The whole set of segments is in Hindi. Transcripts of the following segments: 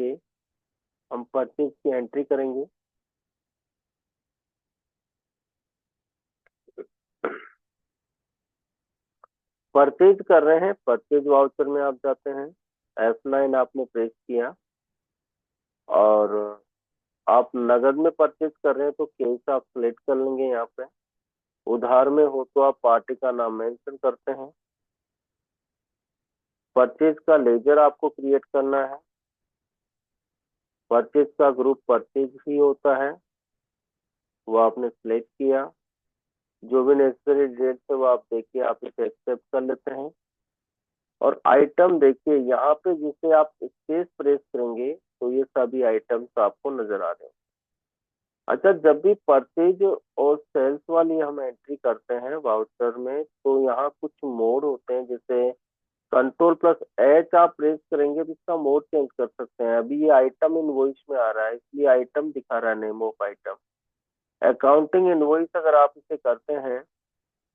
के हम परचेज की एंट्री करेंगे। परचेज कर रहे हैं, परचेज वाउचर में आप जाते हैं, F9 आपने प्रेस किया और आप नगद में परचेज कर रहे हैं तो कैश आप सिलेक्ट कर लेंगे। यहाँ पे उधार में हो तो आप पार्टी का नाम मेंशन करते हैं। परचेज का लेजर आपको क्रिएट करना है। परचेज का ग्रुप परचेज ही होता है, वो आपने सिलेक्ट किया। जो भी नेसेसरी डिटेल्स है वो आप देखिए, आप इसे एक्सेप्ट कर लेते हैं। और आइटम देखिए यहाँ पे जिसे आप स्पेस प्रेस करेंगे तो ये सभी आइटम्स आपको नजर आ रहे हैं। अच्छा, जब भी परचेज और सेल्स वाली हम एंट्री करते हैं वाउचर में तो यहाँ कुछ मोड होते हैं, जैसे Ctrl+H आप प्रेस करेंगे तो इसका मोड चेंज कर सकते हैं। अभी ये आइटम इनवॉइस में आ रहा है इसलिए आइटम दिखा रहा है, name of item. Accounting invoice अगर आप इसे करते हैं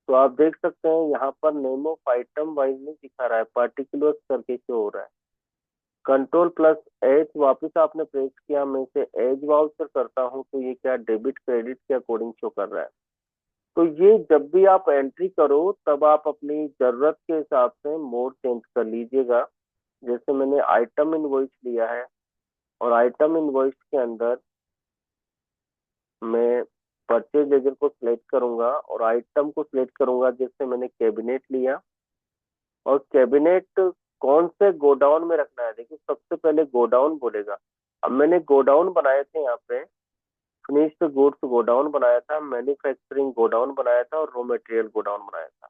तो आप देख सकते हैं यहाँ पर नेम ऑफ आइटम वाइज नहीं दिखा रहा है, पर्टिकुलर करके शो हो रहा है। Ctrl+H वापस आपने प्रेस किया, मैं इसे एज वाउचर करता हूँ तो ये क्या डेबिट क्रेडिट के अकॉर्डिंग शो कर रहा है। तो ये जब भी आप एंट्री करो तब आप अपनी जरूरत के हिसाब से मोड चेंज कर लीजिएगा। जैसे मैंने आइटम इनवॉइस लिया है और आइटम इनवॉइस के अंदर मैं परचेज लेजर को सिलेक्ट करूंगा और आइटम को सिलेक्ट करूंगा। जैसे मैंने कैबिनेट लिया और कैबिनेट कौन से गोडाउन में रखना है, देखिए सबसे पहले गोडाउन बोलेगा। अब मैंने गोडाउन बनाए थे यहाँ पे, फिनिश्ड गुड्स गोडाउन बनाया था, मैन्युफैक्चरिंग गोडाउन बनाया था और रॉ मटेरियल गोडाउन बनाया था।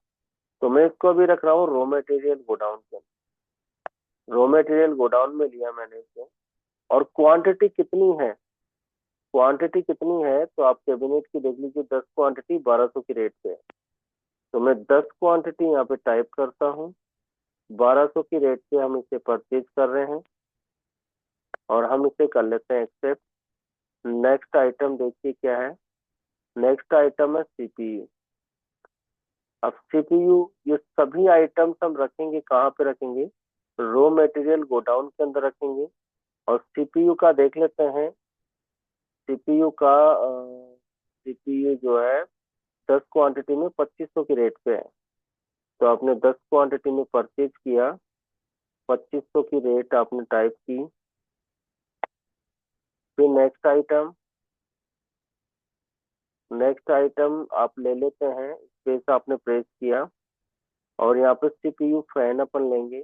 तो मैं इसको अभी रख रहा हूँ रॉ मटेरियल गोडाउन के अंदर। रॉ मटेरियल गोडाउन में लिया मैंने इसे। और क्वांटिटी कितनी है, क्वांटिटी कितनी है तो आप कैबिनेट की देख लीजिए, 10 क्वांटिटी 1200 की रेट पे है। तो मैं 10 क्वांटिटी यहाँ पे टाइप करता हूँ, 1200 की रेट पे हम इसे परचेज कर रहे हैं और हम इसे कर लेते हैं एक्सेप्ट। नेक्स्ट आइटम देखिए क्या है, नेक्स्ट आइटम है सीपीयू। अब सीपीयू, ये सभी आइटम्स हम रखेंगे कहाँ पे रखेंगे, रॉ मटेरियल गोडाउन के अंदर रखेंगे। और सीपीयू का देख लेते हैं, सीपीयू का सीपीयू जो है 10 क्वांटिटी में 2500 की रेट पे है। तो आपने 10 क्वांटिटी में परचेज किया, 2500 की रेट आपने टाइप की। फिर नेक्स्ट आइटम आप ले लेते हैं, स्पेस आपने प्रेस किया और यहाँ पे सीपीयू फैन अपन लेंगे।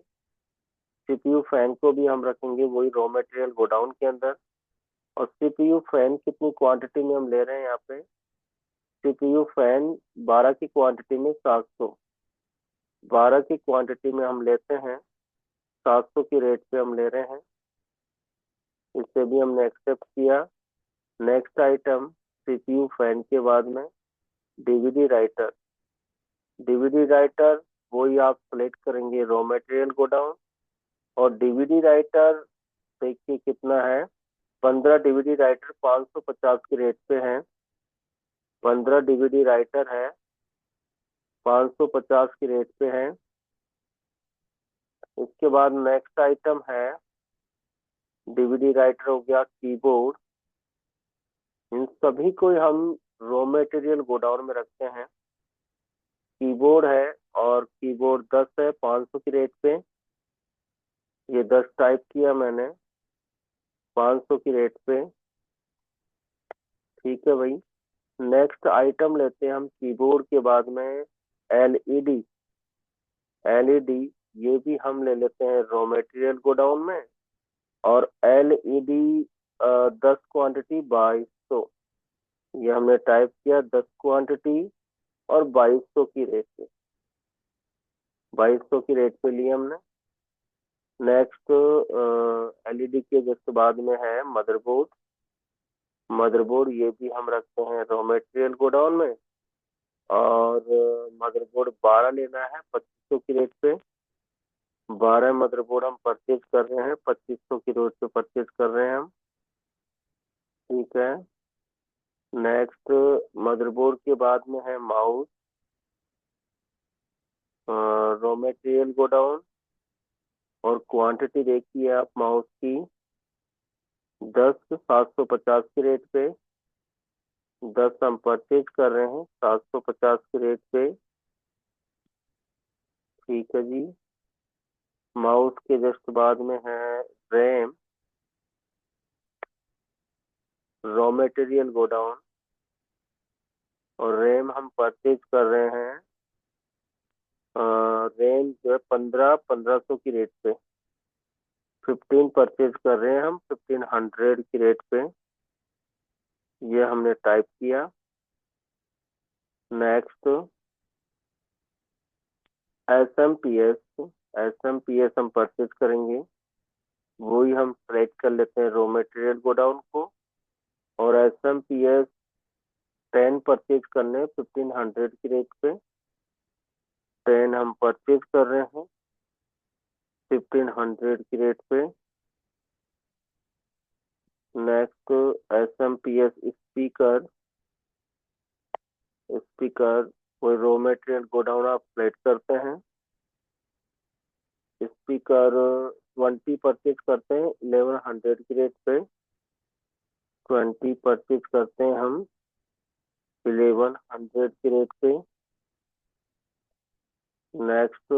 सीपीयू फैन को भी हम रखेंगे वही रॉ मटेरियल गोडाउन के अंदर। और सीपीयू फैन कितनी क्वांटिटी में हम ले रहे हैं यहाँ पे, सीपीयू फैन 12 की क्वांटिटी में 700, 12 की क्वांटिटी में हम लेते हैं, 700 की रेट पे हम ले रहे हैं। इसे भी हमने एक्सेप्ट किया। नेक्स्ट आइटम सीपीयू फैन के बाद में डीवीडी राइटर। डीवीडी राइटर वही आप सेलेक्ट करेंगे रॉ मटेरियल गोडाउन। और डीवीडी राइटर देखिए कितना है, 15 डीवीडी राइटर 550 की रेट पे है। 15 डीवीडी राइटर है, 550 की रेट पे है। इसके बाद नेक्स्ट आइटम है, डीवीडी राइटर हो गया कीबोर्ड। इन सभी को हम रॉ मटेरियल गोडाउन में रखते हैं। कीबोर्ड है और कीबोर्ड 10 है 500 की रेट पे, ये 10 टाइप किया मैंने 500 की रेट पे। ठीक है भाई, नेक्स्ट आइटम लेते हैं हम कीबोर्ड के बाद में एलईडी। एलईडी ये भी हम ले लेते हैं रॉ मटेरियल गोडाउन में। और एलईडी 10 क्वांटिटी 2200, ये हमने टाइप किया 10 क्वांटिटी और 2200 की रेट पे, 2200 की रेट पे लिया हमने। नेक्स्ट एलईडी के जस्ट बाद में है मदरबोर्ड। मदरबोर्ड ये भी हम रखते हैं रॉ मटेरियल गोडाउन में। और मदरबोर्ड 12 लेना है 2500 की रेट पे। 12 मदरबोर्ड हम परचेज कर रहे हैं, 2500 की रेट पे परचेज कर रहे हैं हम। ठीक है, नेक्स्ट मदरबोर्ड के बाद में है माउस, रॉ मटेरियल गोडाउन। और क्वांटिटी देखिए आप माउस की 10 750 के रेट पे, 10 हम परचेज कर रहे हैं 750 के रेट पे। ठीक है जी। माउस के जस्ट बाद में है रैम, रॉ मटेरियल गोडाउन, और रैम हम परचेज कर रहे हैं रैम जो है 1500 की रेट पे। 15 परचेज कर रहे हैं हम 1500 की रेट पे। ये हमने टाइप किया। Next, S M P S हम परचेज करेंगे, वही हम सेलेक्ट कर लेते हैं रॉ मटेरियल गोडाउन को। और S M P S 10 purchase करने 1500 की रेट पे। 10 हम परचेज कर रहे हैं 1500 की रेट पे। Next, S M P S speaker, speaker कोई रॉ मटेरियल गोडाउन आप सेलेक्ट करते हैं। स्पीकर 20 परचेज करते हैं 1100 की रेट पे। 20 परचेज करते हैं हम 1100 की रेट पे। नेक्स्ट,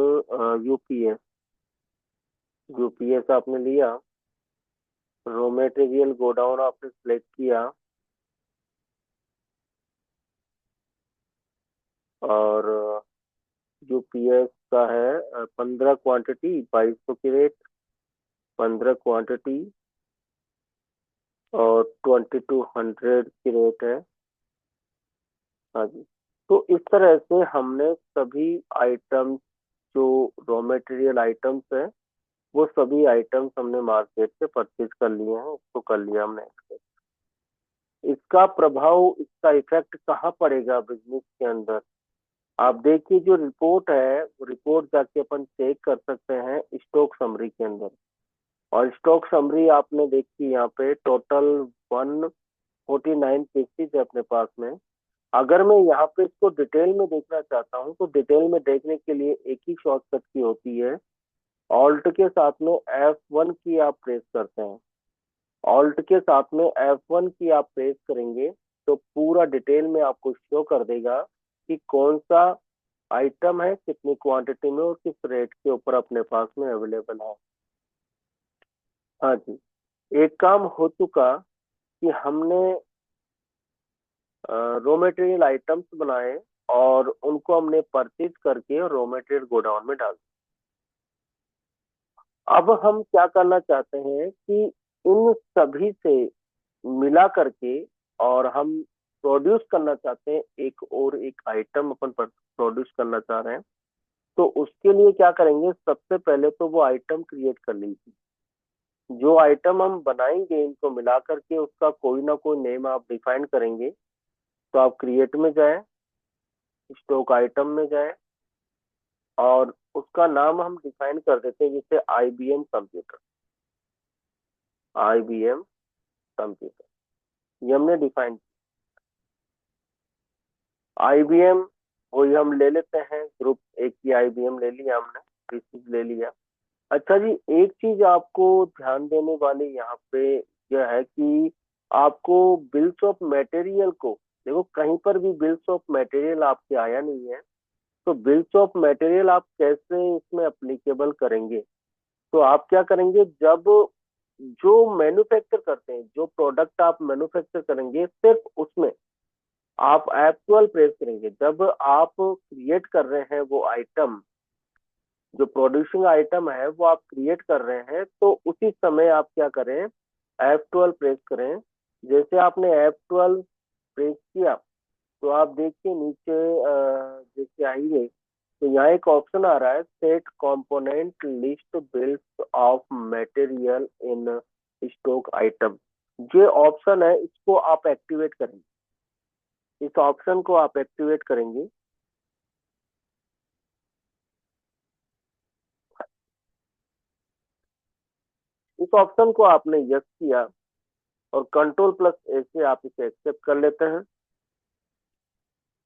यूपीएस, यूपीएस आपने लिया, रॉ मटेरियल गोडाउन आपने सेलेक्ट किया, और यूपीएस का है 15 क्वांटिटी 2200 की रेट, 15 क्वांटिटी और 2200 की रेट है। हाँ जी। तो इस तरह से हमने सभी आइटम्स, जो रॉ मटेरियल आइटम्स है, वो सभी आइटम्स हमने मार्केट से परचेज कर लिए हैं, इसको कर लिया हमने। इसका प्रभाव, इसका इफेक्ट कहाँ पड़ेगा बिजनेस के अंदर? आप देखिए, जो रिपोर्ट है वो रिपोर्ट जाके अपन चेक कर सकते हैं स्टॉक समरी के अंदर। और स्टॉक समरी आपने देखी यहाँ पे टोटल 149 पीसीज है अपने पास में। अगर मैं यहाँ पे इसको डिटेल में देखना चाहता हूँ तो डिटेल में देखने के लिए एक ही शॉर्टकट की होती है, ऑल्ट के साथ में F1 की आप प्रेस करते हैं। ऑल्ट के साथ में F1 की आप प्रेस करेंगे तो पूरा डिटेल में आपको शो कर देगा कि कौन सा आइटम है, कितनी क्वांटिटी में और किस रेट के ऊपर अपने पास में अवेलेबल है। हाँ जी। एक काम हो चुका कि हमने रॉ मटेरियल आइटम्स बनाए और उनको हमने परचेज करके रॉ मटेरियल गोडाउन में डाल। अब हम क्या करना चाहते हैं कि इन सभी से मिला करके और हम प्रोड्यूस करना चाहते हैं, एक और एक आइटम अपन प्रोड्यूस करना चाह रहे हैं। तो उसके लिए क्या करेंगे, सबसे पहले तो वो आइटम क्रिएट कर लीजिए। जो आइटम हम बनाएंगे इनको मिला करके उसका कोई ना कोई नेम आप डिफाइन करेंगे। तो आप क्रिएट में जाएं, स्टॉक आइटम में जाएं, और उसका नाम हम डिफाइन कर देते हैं, जैसे आईबीएम कंप्यूटर, आईबीएम कंप्यूटर, ये हमने डिफाइन। आईबीएम वही हम ले लेते हैं, ग्रुप ए की आईबीएम ले लिया हमने, पीसीज ले लिया। अच्छा जी, एक चीज आपको ध्यान देने वाली यहाँ पे यह है कि आपको बिल्स ऑफ मटेरियल को, देखो कहीं पर भी बिल्स ऑफ मटेरियल आपके आया नहीं है। तो बिल्स ऑफ मटेरियल आप कैसे इसमें अप्लीकेबल करेंगे? तो आप क्या करेंगे, जब जो मैन्युफैक्चर करते हैं, जो प्रोडक्ट आप मैन्युफैक्चर करेंगे सिर्फ उसमें आप F12 प्रेस करेंगे। जब आप क्रिएट कर रहे हैं वो आइटम, जो प्रोड्यूसिंग आइटम है वो आप क्रिएट कर रहे हैं, तो उसी समय आप क्या करें, F12 प्रेस करें। जैसे आपने F12 प्रेस किया तो आप देखिए नीचे जैसे आएंगे तो यहाँ एक ऑप्शन आ रहा है, set component list bills of material in stock item. ये ऑप्शन है, इसको आप एक्टिवेट करेंगे। इस ऑप्शन को आप एक्टिवेट करेंगे। इस ऑप्शन को आपने यस किया और कंट्रोल प्लस ए से आप इसे एक्सेप्ट कर लेते हैं।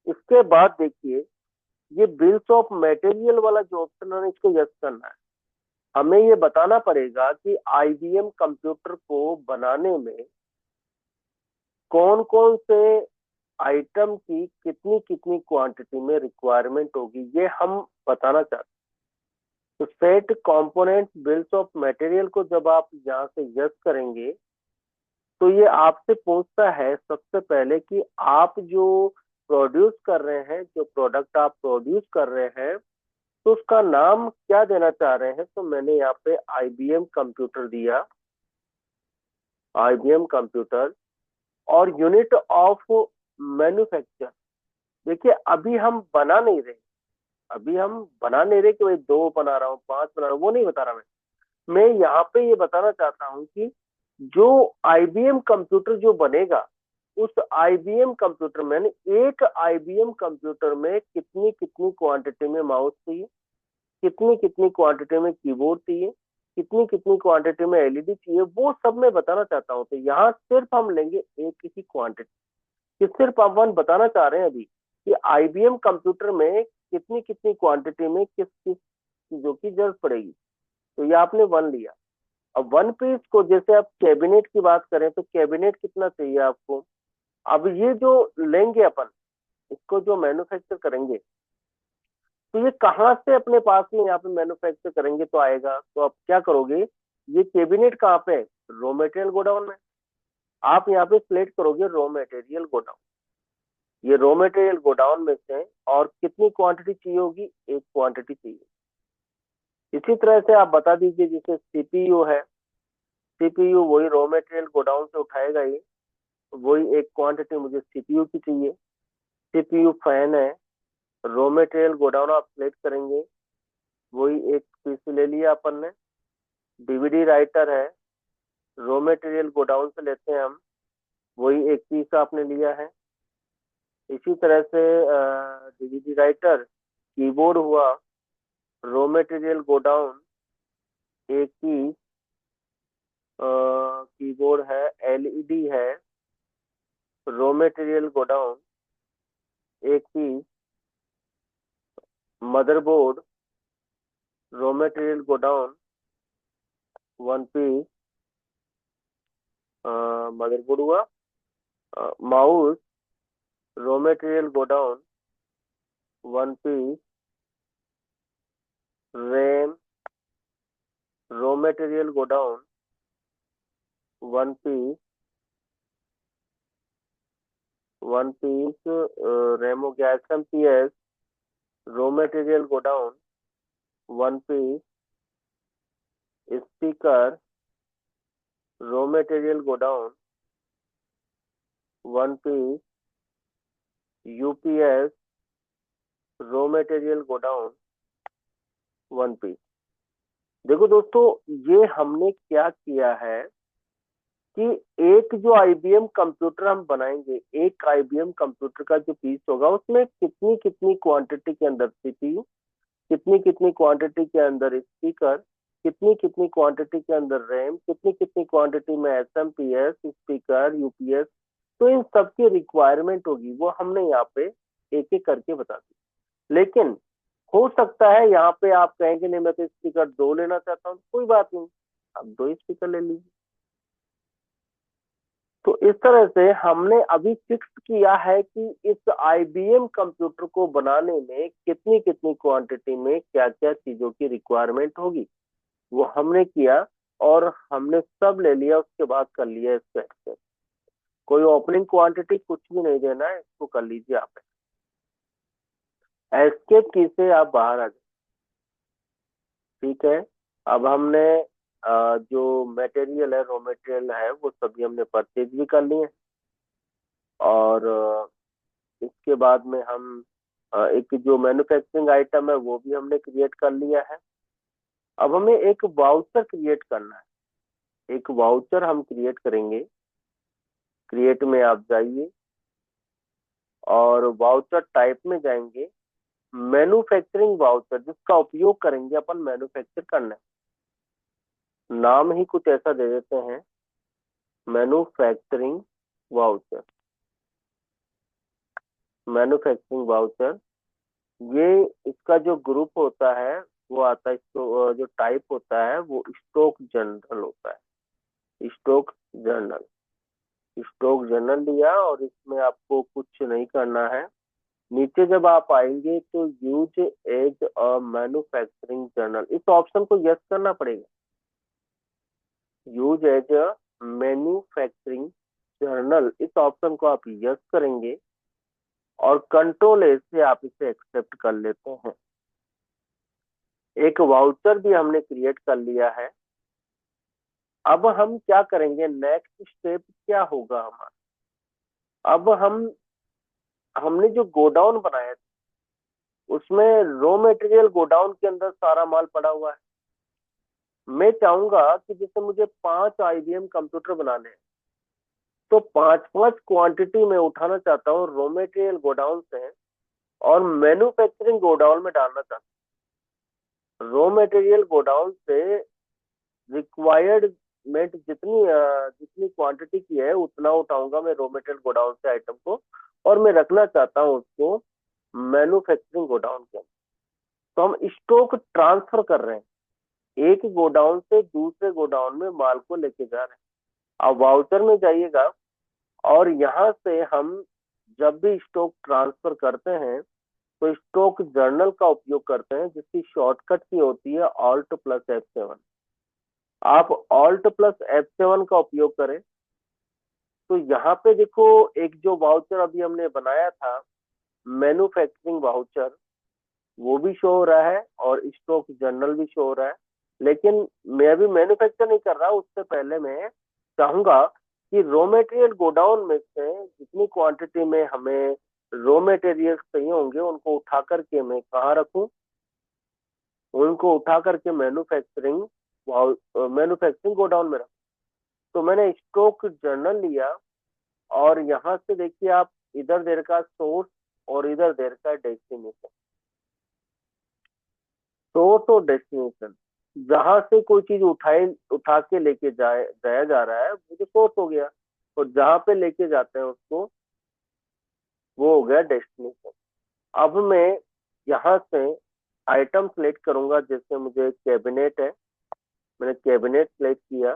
इसके बाद देखिए, ये बिल्स ऑफ मटेरियल वाला जो ऑप्शन है इसको यस करना है। हमें ये बताना पड़ेगा कि आईबीएम कंप्यूटर को बनाने में कौन कौन से आइटम की कितनी कितनी क्वांटिटी में रिक्वायरमेंट होगी, ये हम बताना चाहते हैं। तो set component bills of material को जब आप यहाँ से यस करेंगे तो ये आपसे पूछता है सबसे पहले कि आप जो प्रोड्यूस कर रहे हैं, जो प्रोडक्ट आप प्रोड्यूस कर रहे हैं, तो उसका नाम क्या देना चाह रहे हैं। तो मैंने यहाँ पे आईबीएम कंप्यूटर दिया, आईबीएम कंप्यूटर, और यूनिट ऑफ मैन्युफैक्चर। देखिए अभी हम बना नहीं रहे, अभी हम बना नहीं रहे कि भाई 2 बना रहा हूँ, 5 बना रहा हूँ, वो नहीं बता रहा मैं यहाँ पे ये बताना चाहता हूँ कि जो आईबीएम कंप्यूटर जो बनेगा, उस आईबीएम कंप्यूटर में, एक आईबीएम कंप्यूटर में कितनी कितनी क्वांटिटी में माउस चाहिए, कितनी कितनी क्वांटिटी में कीबोर्ड चाहिए, कितनी कितनी क्वांटिटी में एलईडी चाहिए, वो सब मैं बताना चाहता हूँ। तो यहाँ सिर्फ हम लेंगे एक ही क्वांटिटी, कि सिर्फ अपन बताना चाह रहे हैं अभी कि आईबीएम कंप्यूटर में कितनी कितनी क्वांटिटी में किस किस चीजों की जरूरत पड़ेगी। तो ये आपने 1 लिया। अब 1 पीस को, जैसे आप कैबिनेट की बात करें तो कैबिनेट कितना चाहिए आपको। अब ये जो लेंगे अपन, इसको जो मैन्युफैक्चर करेंगे, तो ये कहाँ से अपने पास में यहाँ पे मैन्युफैक्चर करेंगे तो आएगा। तो आप क्या करोगे, ये कैबिनेट कहाँ पे, रॉ मटेरियल गोडाउन में। आप यहाँ पे सिलेक्ट करोगे रॉ मटेरियल गोडाउन, ये रॉ मटेरियल गोडाउन में से, और कितनी क्वांटिटी चाहिए होगी, एक क्वांटिटी चाहिए। इसी तरह से आप बता दीजिए, जैसे सीपीयू है, सीपीयू वही रॉ मटेरियल गोडाउन से उठाएगा, ये वही एक क्वांटिटी मुझे सीपीयू की चाहिए। सीपीयू फैन है, रॉ मटेरियल गोडाउन आप सिलेक्ट करेंगे, वही एक पीस ले लिया अपन ने। डीवीडी राइटर है, रॉ मटेरियल गोडाउन से लेते हैं हम, वही एक पीस आपने लिया है। इसी तरह से डीवीडी राइटर, कीबोर्ड हुआ, रॉ मटेरियल गोडाउन एक पीस, कीबोर्ड है, एलईडी है, रॉ मटेरियल गोडाउन एक piece, motherboard, raw material godown 1 piece, motherboard हुआ, mouse, raw material godown 1 piece, RAM, raw material godown 1 piece, 1 piece, RAM हो गया। SMPS, raw material godown 1 piece, speaker, raw material godown 1 piece, UPS, raw material godown 1 piece. देखो दोस्तों, ये हमने क्या किया है कि एक जो आईबीएम कंप्यूटर हम बनाएंगे, एक आईबीएम कंप्यूटर का जो पीस होगा, उसमें कितनी कितनी क्वांटिटी के अंदर सीपीयू, कितनी कितनी क्वांटिटी के अंदर स्पीकर, कितनी कितनी क्वांटिटी के अंदर रैम, कितनी कितनी क्वांटिटी में एसएमपीएस, स्पीकर, यूपीएस, तो इन सब की रिक्वायरमेंट होगी, वो हमने यहाँ पे एक एक करके बता दी। लेकिन हो सकता है यहाँ पे आप कहेंगे नहीं मैं तो स्पीकर 2 लेना चाहता हूँ, कोई बात नहीं, आप 2 स्पीकर ले लीजिए। तो इस तरह से हमने अभी फिक्स किया है कि इस आईबीएम कंप्यूटर को बनाने में कितनी कितनी क्वांटिटी में क्या क्या चीजों की रिक्वायरमेंट होगी, वो हमने किया, और हमने सब ले लिया। उसके बाद कर लिया इसको एक्सेस। कोई ओपनिंग क्वांटिटी कुछ भी नहीं देना है, इसको कर लीजिए आप। एस्केप की से आप बाहर आ जाए, ठीक है। अब हमने जो मटेरियल है, रॉ मटेरियल है, वो सभी हमने परचेज भी कर लिए। और इसके बाद में हम एक जो मैन्युफैक्चरिंग आइटम है वो भी हमने क्रिएट कर लिया है। अब हमें एक वाउचर क्रिएट करना है, एक वाउचर हम क्रिएट करेंगे। क्रिएट में आप जाइए और वाउचर टाइप में जाएंगे, मैन्युफैक्चरिंग वाउचर, जिसका उपयोग करेंगे अपन मैन्युफैक्चर करने। नाम ही कुछ ऐसा दे देते हैं, मैन्युफैक्चरिंग वाउचर। मैन्युफैक्चरिंग वाउचर, ये इसका जो ग्रुप होता है वो आता है जो टाइप होता है वो स्टॉक जर्नल होता है, स्टॉक जर्नल। स्टॉक जर्नल लिया और इसमें आपको कुछ नहीं करना है। नीचे जब आप आएंगे तो use as a manufacturing journal, इस ऑप्शन को यस करना पड़ेगा। Use as a manufacturing journal, इस ऑप्शन को आप यस करेंगे और कंट्रोल ए से आप इसे एक्सेप्ट कर लेते हैं। एक वाउचर भी हमने क्रिएट कर लिया है। अब हम क्या करेंगे, नेक्स्ट स्टेप क्या होगा हमारा। अब हमने जो गोडाउन बनाया था उसमें रॉ मटेरियल गोडाउन के अंदर सारा माल पड़ा हुआ है। मैं चाहूंगा कि जैसे मुझे 5 IBM कंप्यूटर बनाने हैं, तो 5 5 क्वांटिटी में उठाना चाहता हूँ रॉ मटेरियल गोडाउन से और मैन्युफैक्चरिंग गोडाउन में डालना चाहता हूँ। रॉ मटेरियल गोडाउन से रिक्वायरमेंट जितनी क्वांटिटी की है उतना उठाऊंगा मैं रॉ मटेरियल गोडाउन से आइटम को, और मैं रखना चाहता हूँ उसको मैन्युफैक्चरिंग गोडाउन के अंदर। तो हम स्टॉक ट्रांसफर कर रहे हैं, एक गोडाउन से दूसरे गोडाउन में माल को लेके जा रहे हैं। अब वाउचर में जाइएगा और यहाँ से हम जब भी स्टॉक ट्रांसफर करते हैं तो स्टॉक जर्नल का उपयोग करते हैं, जिसकी शॉर्टकट की होती है Alt+F7। आप Alt+F7 का उपयोग करें तो यहाँ पे देखो, एक जो वाउचर अभी हमने बनाया था मैन्युफैक्चरिंग वाउचर, वो भी शो हो रहा है और स्टॉक जर्नल भी शो हो रहा है। लेकिन मैं अभी मैन्युफैक्चर नहीं कर रहा, उससे पहले मैं चाहूंगा कि रॉ मटेरियल गोडाउन में से जितनी क्वांटिटी में हमें रॉ मटेरियल चाहिए होंगे उनको उठा करके मैं कहाँ रखूं, उनको उठा करके मैन्युफैक्चरिंग गोडाउन में रखूं। तो मैंने स्टॉक जर्नल लिया और यहाँ से देखिए आप, इधर देर का सोर्स और इधर देर का डेस्टिनेशन। सोर्स और डेस्टिनेशन, जहां से कोई चीज उठा के लेके जाया जा रहा है वो तो सोर्स हो गया, और जहां पे लेके जाते हैं उसको वो हो गया डेस्टिनेशन। अब मैं यहाँ से आइटम सेलेक्ट करूंगा, जैसे मुझे कैबिनेट है, मैंने कैबिनेट सेलेक्ट किया।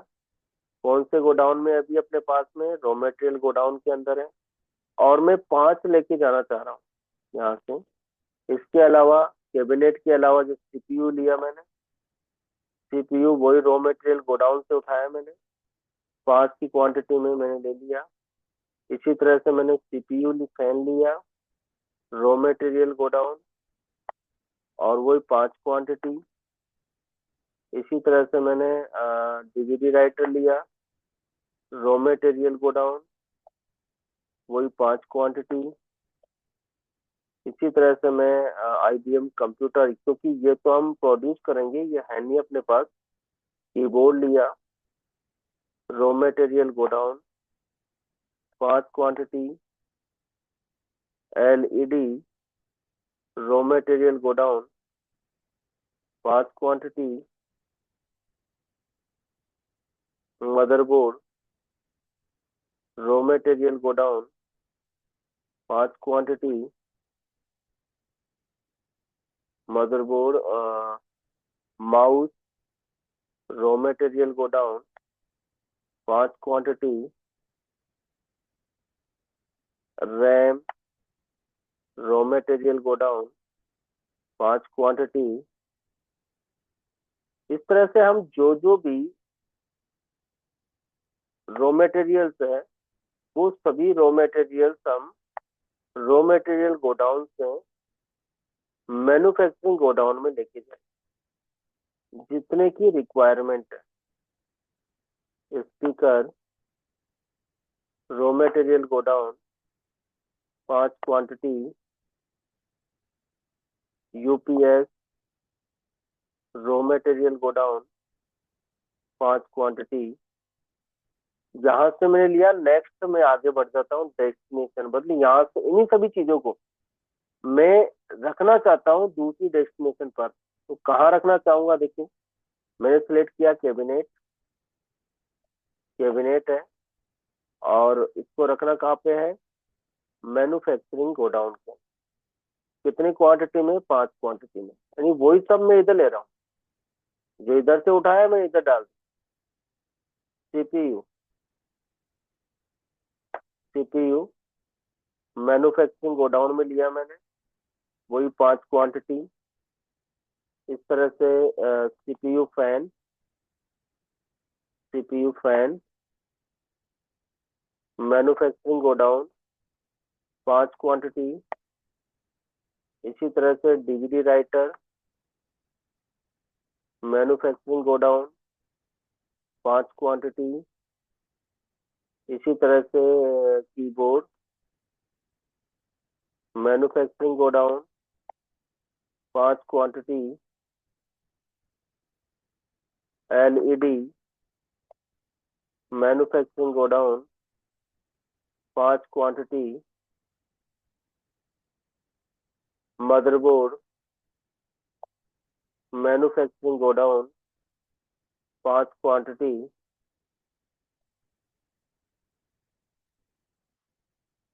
कौन से गोडाउन में अभी अपने पास में, रॉ मटेरियल गोडाउन के अंदर है, और मैं 5 लेके जाना चाह रहा हूँ यहाँ से। इसके अलावा कैबिनेट के अलावा जो सीपीयू लिया मैंने, सीपीयू वही रॉ मटेरियल गोडाउन से उठाया मैंने, 5 की क्वांटिटी में मैंने ले लिया। इसी तरह से मैंने सीपीयू फैन लिया, रॉ मटेरियल गोडाउन, और वही 5 क्वांटिटी। इसी तरह से मैंने डीवीडी राइटर लिया, रॉ मटेरियल गोडाउन, वही 5 क्वांटिटी। इसी तरह से मैं IBM कंप्यूटर, क्योंकि ये तो हम प्रोड्यूस करेंगे, ये है नहीं अपने पास, कीबोर्ड लिया, raw material godown, 5 quantity. LED raw material godown, 5 quantity. Motherboard raw material godown, 5 quantity. Motherboard mouse raw material godown, 5 quantity. RAM raw material godown, 5 quantity. इस तरह से हम जो जो भी रॉ मटेरियल्स है वो सभी रॉ मटेरियल्स हम रॉ मटेरियल गोडाउन से मैन्युफैक्चरिंग गोडाउन में लेके जाए, जितने की रिक्वायरमेंट है। Speaker raw material godown, 5 quantity. UPS raw material godown, 5 quantity. यहाँ से मैंने लिया, नेक्स्ट मैं आगे बढ़ जाता हूँ डेस्टिनेशन, बदली यहाँ से इन्हीं सभी चीजों को मैं रखना चाहता हूँ दूसरी डेस्टिनेशन पर। तो कहाँ रखना चाहूंगा, देखिए मैंने सिलेक्ट किया कैबिनेट, कैबिनेट है, और इसको रखना कहाँ पे है, मैन्युफैक्चरिंग गोडाउन के। कितनी क्वांटिटी में, 5 क्वांटिटी में। यानी वही सब मैं इधर ले रहा हूँ, जो इधर से उठाया मैं इधर डाल। सीपीयू, सीपीयू मैन्युफैक्चरिंग गोडाउन में लिया मैंने, वही 5 क्वांटिटी। इस तरह से CPU fan, CPU fan manufacturing godown 5 quantity. इसी तरह से DVD writer manufacturing godown 5 quantity. इसी तरह से keyboard manufacturing godown 5 quantity. LED manufacturing godown 5 quantity. Motherboard manufacturing godown 5 quantity.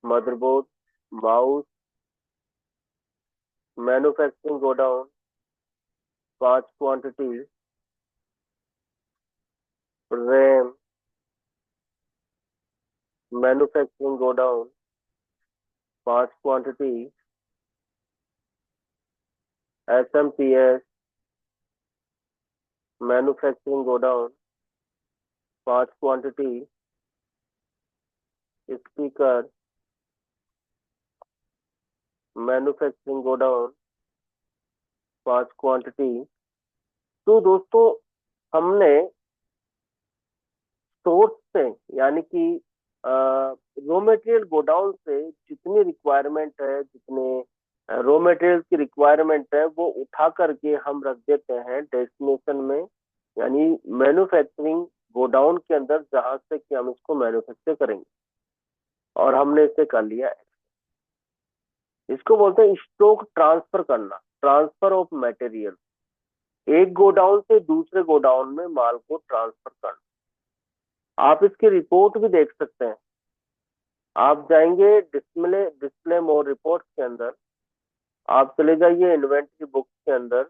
Motherboard, mouse manufacturing godown 5 quantity. RAM manufacturing godown 5 quantity. SMPS manufacturing godown 5 quantity. Speaker manufacturing godown 5 quantity. तो दोस्तों, हमने सोर्स से, यानी कि रॉ मटेरियल गोडाउन से जितनी रिक्वायरमेंट है, जितने रॉ मटेरियल की रिक्वायरमेंट है, वो उठा करके हम रख देते हैं डेस्टिनेशन में, यानी मैन्युफैक्चरिंग गोडाउन के अंदर, जहां से कि हम इसको मैन्युफैक्चर करेंगे। और हमने इसे कर लिया। इसको बोलते हैं स्टॉक ट्रांसफर करना, ट्रांसफर ऑफ मटेरियल। एक गोडाउन से दूसरे गोडाउन में माल को ट्रांसफर करना। आप इसकी रिपोर्ट भी देख सकते हैं। आप जाएंगे डिस्प्ले डिस्प्ले मोर रिपोर्ट के अंदर, आप चले जाइए इन्वेंट्री बुक के अंदर।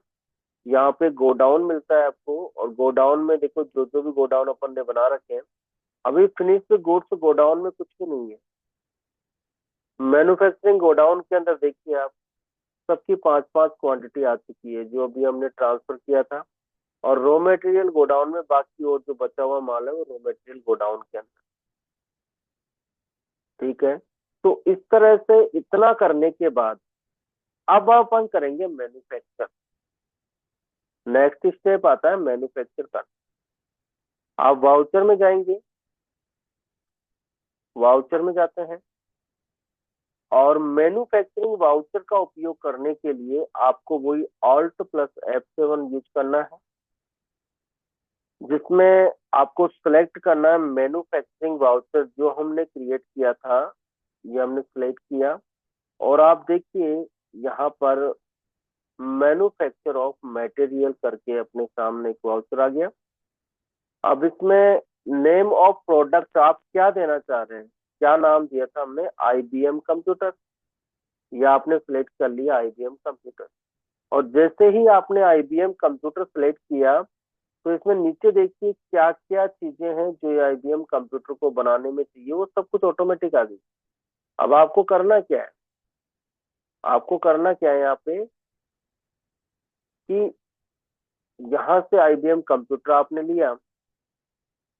यहाँ पे गोडाउन मिलता है आपको, और गोडाउन में देखो जो जो भी गोडाउन अपन ने बना रखे हैं। अभी फिनिश्ड गुड्स गोडाउन में कुछ भी नहीं है। मैन्युफैक्चरिंग गोडाउन के अंदर देखिए आप, सबकी 5 5 क्वांटिटी आ चुकी है, जो अभी हमने ट्रांसफर किया था। और रॉ मटेरियल गोडाउन में बाकी और जो बचा हुआ माल है वो रॉ मटेरियल गोडाउन के अंदर। ठीक है। तो इस तरह से इतना करने के बाद अब अपन करेंगे मैन्युफैक्चर। नेक्स्ट स्टेप आता है मैन्युफैक्चर का। आप वाउचर में जाएंगे, वाउचर में जाते हैं, और मैन्युफैक्चरिंग वाउचर का उपयोग करने के लिए आपको वही ऑल्ट प्लस F7 यूज करना है, जिसमें आपको सिलेक्ट करना है मैन्युफैक्चरिंग वाउचर जो हमने क्रिएट किया था। ये हमने सिलेक्ट किया, और आप देखिए यहाँ पर मैन्युफैक्चर ऑफ मटेरियल करके अपने सामने एक वाउचर आ गया। अब इसमें नेम ऑफ प्रोडक्ट आप क्या देना चाह रहे हैं? क्या नाम दिया था हमने? IBM computer. या आपने सिलेक्ट कर लिया आईबीएम कंप्यूटर। और जैसे ही आपने आईबीएम कंप्यूटर सिलेक्ट किया, तो इसमें नीचे देखिए क्या क्या चीजें हैं जो आईबीएम कंप्यूटर को बनाने में चाहिए, वो सब कुछ ऑटोमेटिक आ गई। अब आपको करना क्या है? आपको करना क्या है यहाँ पे कि यहाँ से आईबीएम कंप्यूटर आपने लिया,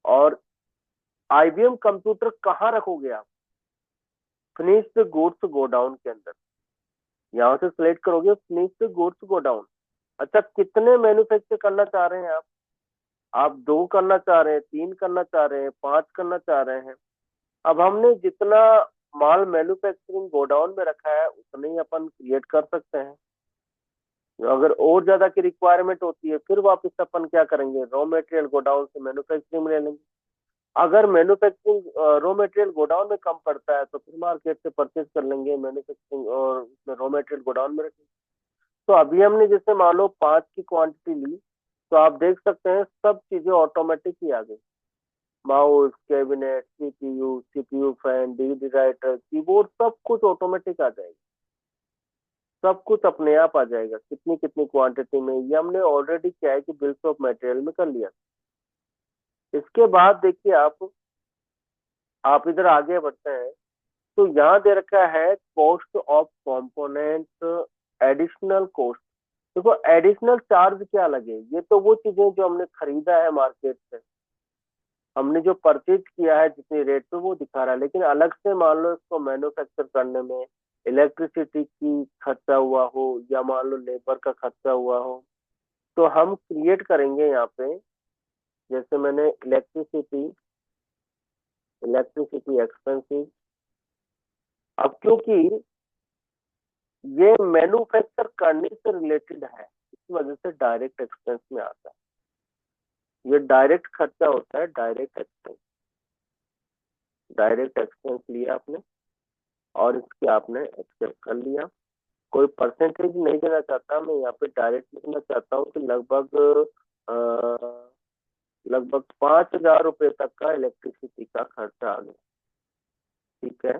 और आईबीएम कंप्यूटर कहाँ रखोगे आप? फिनिश्ड गुड्स गोडाउन के अंदर। यहाँ से सिलेक्ट करोगे फिनिश्ड गुड्स गोडाउन। अच्छा, कितने मैन्युफैक्चर करना चाह रहे हैं आप? आप 2 करना चाह रहे हैं, 3 करना चाह रहे हैं, 5 करना चाह रहे हैं? अब हमने जितना माल मैन्युफैक्चरिंग गोडाउन में रखा है उतने ही अपन क्रिएट कर सकते हैं। अगर और ज्यादा की रिक्वायरमेंट होती है, फिर वापस अपन क्या करेंगे, रॉ मटेरियल गोडाउन से मैन्युफैक्चरिंग में ले लेंगे। अगर मैन्युफैक्चरिंग रॉ मटेरियल गोडाउन में कम पड़ता है, तो फिर मार्केट से परचेज कर लेंगे मैन्युफैक्चरिंग, और उसमें रॉ मटेरियल गोडाउन में रखेंगे। तो अभी हमने जैसे मान लो 5 की क्वांटिटी ली, तो आप देख सकते हैं सब चीजें ऑटोमेटिक ही आ गई। Mouse, cabinet, CPU, CPU fan, DVD writer, keyboard, सब कुछ ऑटोमेटिक आ जाएगी। सब कुछ अपने आप आ जाएगा, कितनी कितनी क्वांटिटी में, ये हमने ऑलरेडी क्या है कि बिल्स ऑफ मटेरियल में कर लिया। इसके बाद देखिए आप इधर आगे बढ़ते हैं, तो यहाँ दे रखा है cost of component, additional cost. देखो एडिशनल चार्ज क्या लगे, ये तो वो चीजें जो हमने खरीदा है मार्केट से, हमने जो परचेज किया है जितनी रेट पे वो दिखा रहा है, लेकिन अलग से मान लो इसको मैन्युफैक्चर करने में इलेक्ट्रिसिटी की खर्चा हुआ हो, या मान लो लेबर का खर्चा हुआ हो, तो हम क्रिएट करेंगे यहाँ पे, जैसे मैंने इलेक्ट्रिसिटी, इलेक्ट्रिसिटी एक्सपेंसिव। अब क्योंकि ये मैन्युफैक्चर करने से रिलेटेड है, इस वजह से डायरेक्ट एक्सपेंस में आता है। ये डायरेक्ट खर्चा होता है, डायरेक्ट एक्सपेंस। डायरेक्ट एक्सपेंस लिया आपने और इसके आपने एक्सेप्ट कर लिया। कोई परसेंटेज नहीं देना चाहता मैं यहाँ पे, डायरेक्ट लिखना चाहता हूँ कि लगभग 5,000 रुपये तक का इलेक्ट्रिसिटी का खर्चा आ गया। ठीक है,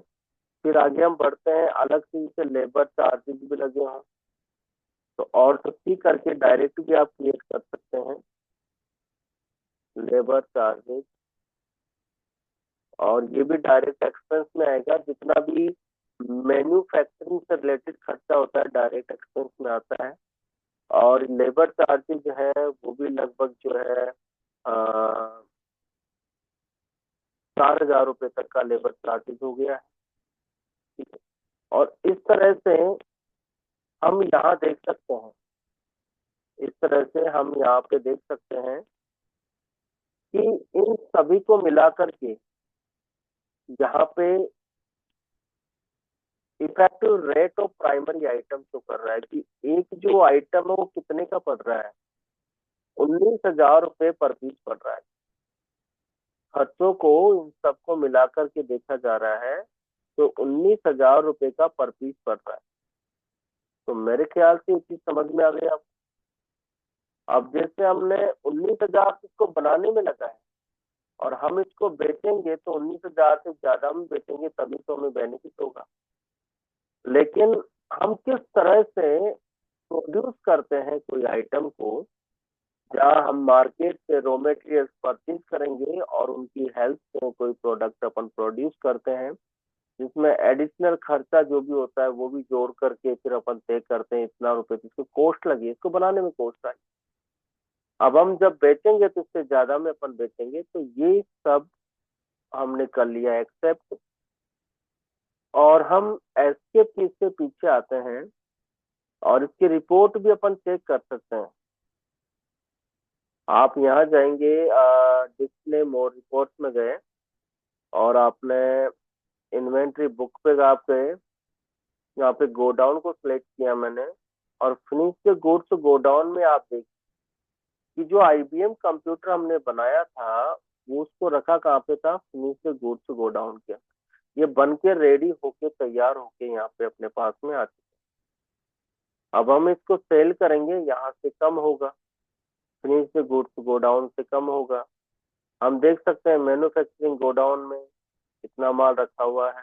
फिर आगे हम बढ़ते हैं, अलग से इसे लेबर चार्जेस भी लगे हों, तो और सस्ती करके डायरेक्ट भी आप क्रिएट कर सकते हैं, लेबर चार्जेस। और ये भी डायरेक्ट एक्सपेंस में आएगा, जितना भी मैन्युफैक्चरिंग से रिलेटेड खर्चा होता है डायरेक्ट एक्सपेंस में आता है। और लेबर चार्जेस जो है वो भी लगभग जो है 4,000 रुपये तक का लेबर चार्जेस हो गया है। ठीक है, और इस तरह से हम यहाँ देख सकते हैं, इस तरह से हम यहाँ पे देख सकते हैं कि इन सभी को मिलाकर के यहाँ पे effective rate of primary item तो कर रहा है कि एक जो आइटम है वो कितने का पड़ रहा है, 19,000 रुपये पर पीस पड़ रहा है। खर्चों को इन सबको मिलाकर के देखा जा रहा है तो 19,000 रुपये का पर पीस पड़ रहा है। तो मेरे ख्याल से ये चीज समझ में आ गई आप। अब जैसे हमने 19,000 इसको बनाने में लगा है और हम इसको बेचेंगे तो 19,000 से ज्यादा हम बेचेंगे तभी तो हमें बेनिफिट होगा। लेकिन हम किस तरह से प्रोड्यूस करते हैं कोई आइटम को, जहाँ हम मार्केट से रॉ मटेरियल्स परचेज करेंगे और उनकी हेल्प से कोई प्रोडक्ट अपन प्रोड्यूस करते हैं, जिसमें एडिशनल खर्चा जो भी होता है वो भी जोड़ करके फिर अपन तय करते हैं इतना रुपए तो इसको कॉस्ट लगी, इसको बनाने में कॉस्ट आई। अब हम जब बेचेंगे तो इससे ज्यादा में अपन बेचेंगे, तो ये सब हमने कर लिया एक्सेप्ट। और हम एस्केप की से पीछे आते हैं और इसकी रिपोर्ट भी अपन चेक कर सकते हैं। आप यहाँ जाएंगे, डिस्प्ले मोर रिपोर्ट्स में गए और आपने इन्वेंट्री बुक पे आप गए, यहाँ पे गोडाउन को सिलेक्ट किया मैंने, और फिनिश द गुड्स गोडाउन में आप देखिए कि जो आईबीएम कंप्यूटर हमने बनाया था वो उसको रखा कहाँ पे था, फिनिश द गुड्स गोडाउन के। ये बन के रेडी होके तैयार होके यहाँ पे अपने पास में आ चुके। अब हम इसको सेल करेंगे, यहाँ से कम होगा, फिनिश द गुड्स गोडाउन से कम होगा। हम देख सकते हैं मैन्युफैक्चरिंग गोडाउन में कितना माल रखा हुआ है।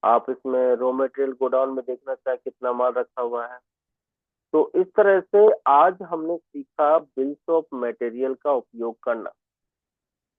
आप इसमें रॉ मटेरियल गोडाउन में देखना चाहे कितना माल रखा हुआ है। तो इस तरह से आज हमने सीखा बिल्स ऑफ मटेरियल का उपयोग करना।